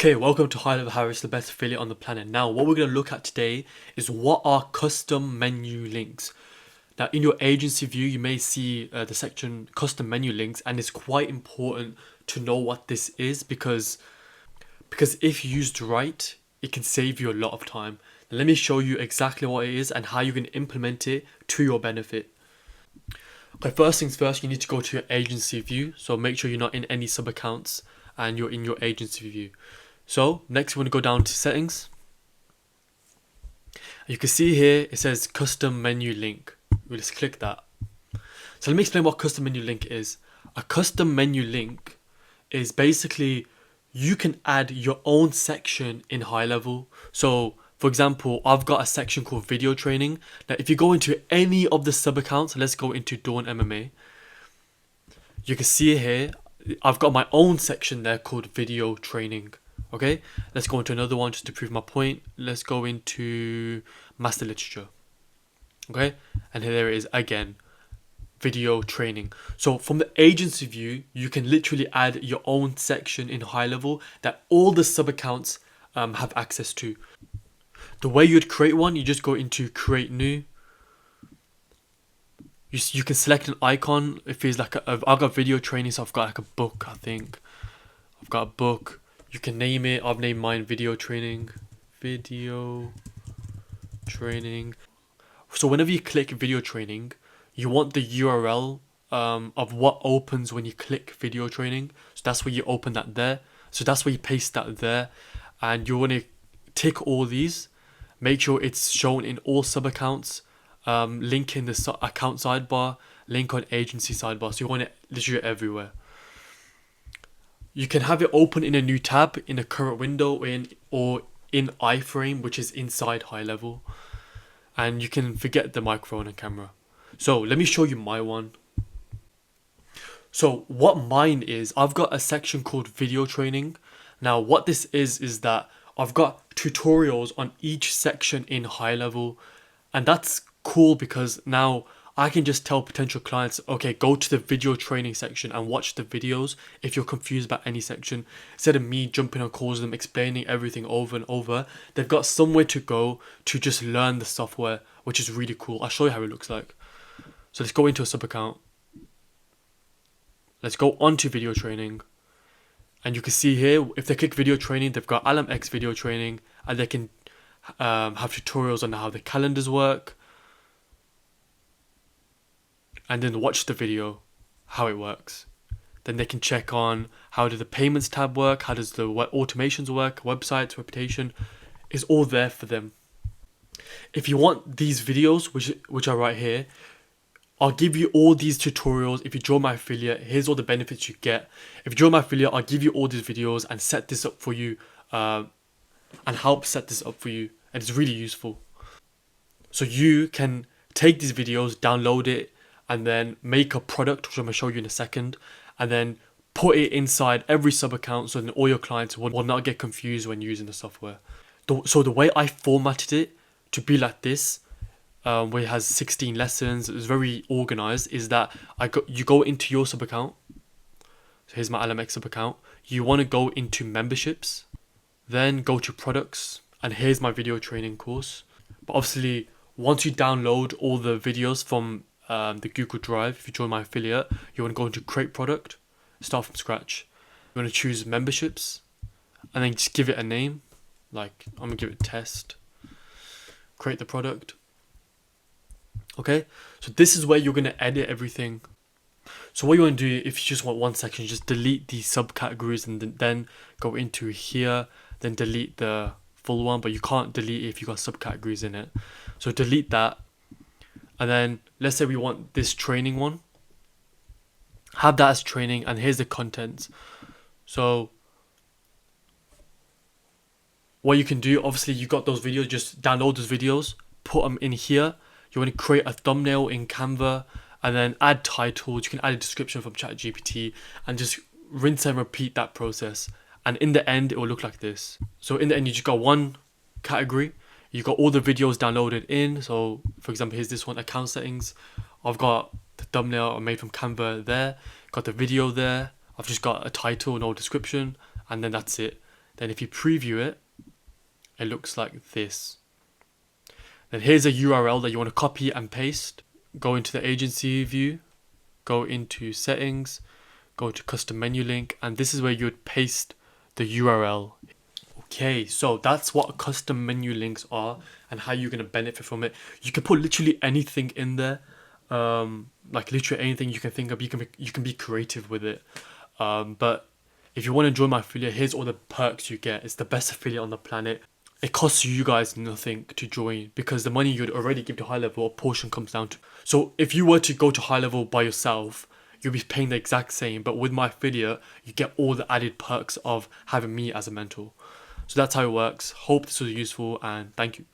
Okay, welcome to Highlevel Harris, the best affiliate on the planet. Now, what we're going to look at today is what are custom menu links. Now, in your agency view, you may see the section custom menu links, and it's quite important to know what this is because if used right, it can save you a lot of time. Now, let me show you exactly what it is and how you can implement it to your benefit. Okay, first things first, you need to go to your agency view. So make sure you're not in any sub accounts and you're in your agency view. So next we want to go down to settings. You can see here it says custom menu link. We'll just click that. So let me explain what custom menu link is. A custom menu link is basically you can add your own section in Highlevel. So for example, I've got a section called video training. Now if you go into any of the sub accounts, let's go into Dawn MMA. You can see here I've got my own section there called video training. Okay, let's go into another one just to prove my point. Let's go into master literature. Okay, and here there it is again, video training. So from the agency view, you can literally add your own section in Highlevel that all the sub accounts have access to. The way you'd create one, you just go into create new. You can select an icon. If it's like I've got video training, so I've got like a book. I think I've got a book. You can name it. I've named mine video training. Video training. So whenever you click video training, you want the URL of what opens when you click video training. So that's where you open that there. So that's where you paste that there. And you want to tick all these. Make sure it's shown in all sub accounts. Link in the account sidebar. Link on agency sidebar. So you want it literally everywhere. You can have it open in a new tab in a current window or in iframe, which is inside Highlevel. And you can forget the microphone and camera. So let me show you my one. So what mine is, I've got a section called video training. Now what this is that I've got tutorials on each section in Highlevel, and that's cool because now I can just tell potential clients, okay, go to the video training section and watch the videos if you're confused about any section. Instead of me jumping on calls with them, explaining everything over and over, they've got somewhere to go to just learn the software, which is really cool. I'll show you how it looks like. So let's go into a sub account. Let's go onto video training. And you can see here, if they click video training, they've got LMX video training, and they can have tutorials on how the calendars work. And then watch the video, how it works. Then they can check on how do the payments tab work, how does the automations work, websites, reputation, is all there for them. If you want these videos, which are right here, I'll give you all these tutorials. If you join my affiliate, here's all the benefits you get. If you join my affiliate, I'll give you all these videos and set this up for you and help set this up for you. And it's really useful. So you can take these videos, download it, and then make a product, which I'm going to show you in a second, and then put it inside every sub account so that all your clients will not get confused when using the software. So the way I formatted it to be like this, where it has 16 lessons, it's very organized, is that you go into your sub account. So here's my LMX sub account. You want to go into memberships, then go to products, and here's my video training course. But obviously, once you download all the videos from the Google Drive, if you join my affiliate, you want to go into create product, start from scratch. You want to choose memberships, and then just give it a name. Like, I'm going to give it test. Create the product. Okay, so this is where you're going to edit everything. So what you want to do, if you just want one section, just delete the subcategories and then go into here, then delete the full one, but you can't delete it if you've got subcategories in it. So delete that. And then let's say we want this training one. Have that as training, and here's the contents. So what you can do, obviously you got those videos, just download those videos, put them in here. You want to create a thumbnail in Canva and then add titles. You can add a description from ChatGPT and just rinse and repeat that process. And in the end, it will look like this. So in the end, you just got one category. You got all the videos downloaded in. So for example, here's this one, account settings. I've got the thumbnail I made from Canva there. Got the video there. I've just got a title, no description. And then that's it. Then if you preview it, it looks like this. Then here's a URL that you want to copy and paste. Go into the agency view, go into settings, go to custom menu link, and this is where you would paste the URL. Okay, so that's what custom menu links are and how you're going to benefit from it. You can put literally anything in there, like literally anything you can think of. You can be creative with it. But if you want to join my affiliate, here's all the perks you get. It's the best affiliate on the planet. It costs you guys nothing to join because the money you'd already give to Highlevel, a portion comes down to. So if you were to go to Highlevel by yourself, you'll be paying the exact same. But with my affiliate, you get all the added perks of having me as a mentor. So that's how it works. Hope this was useful, and thank you.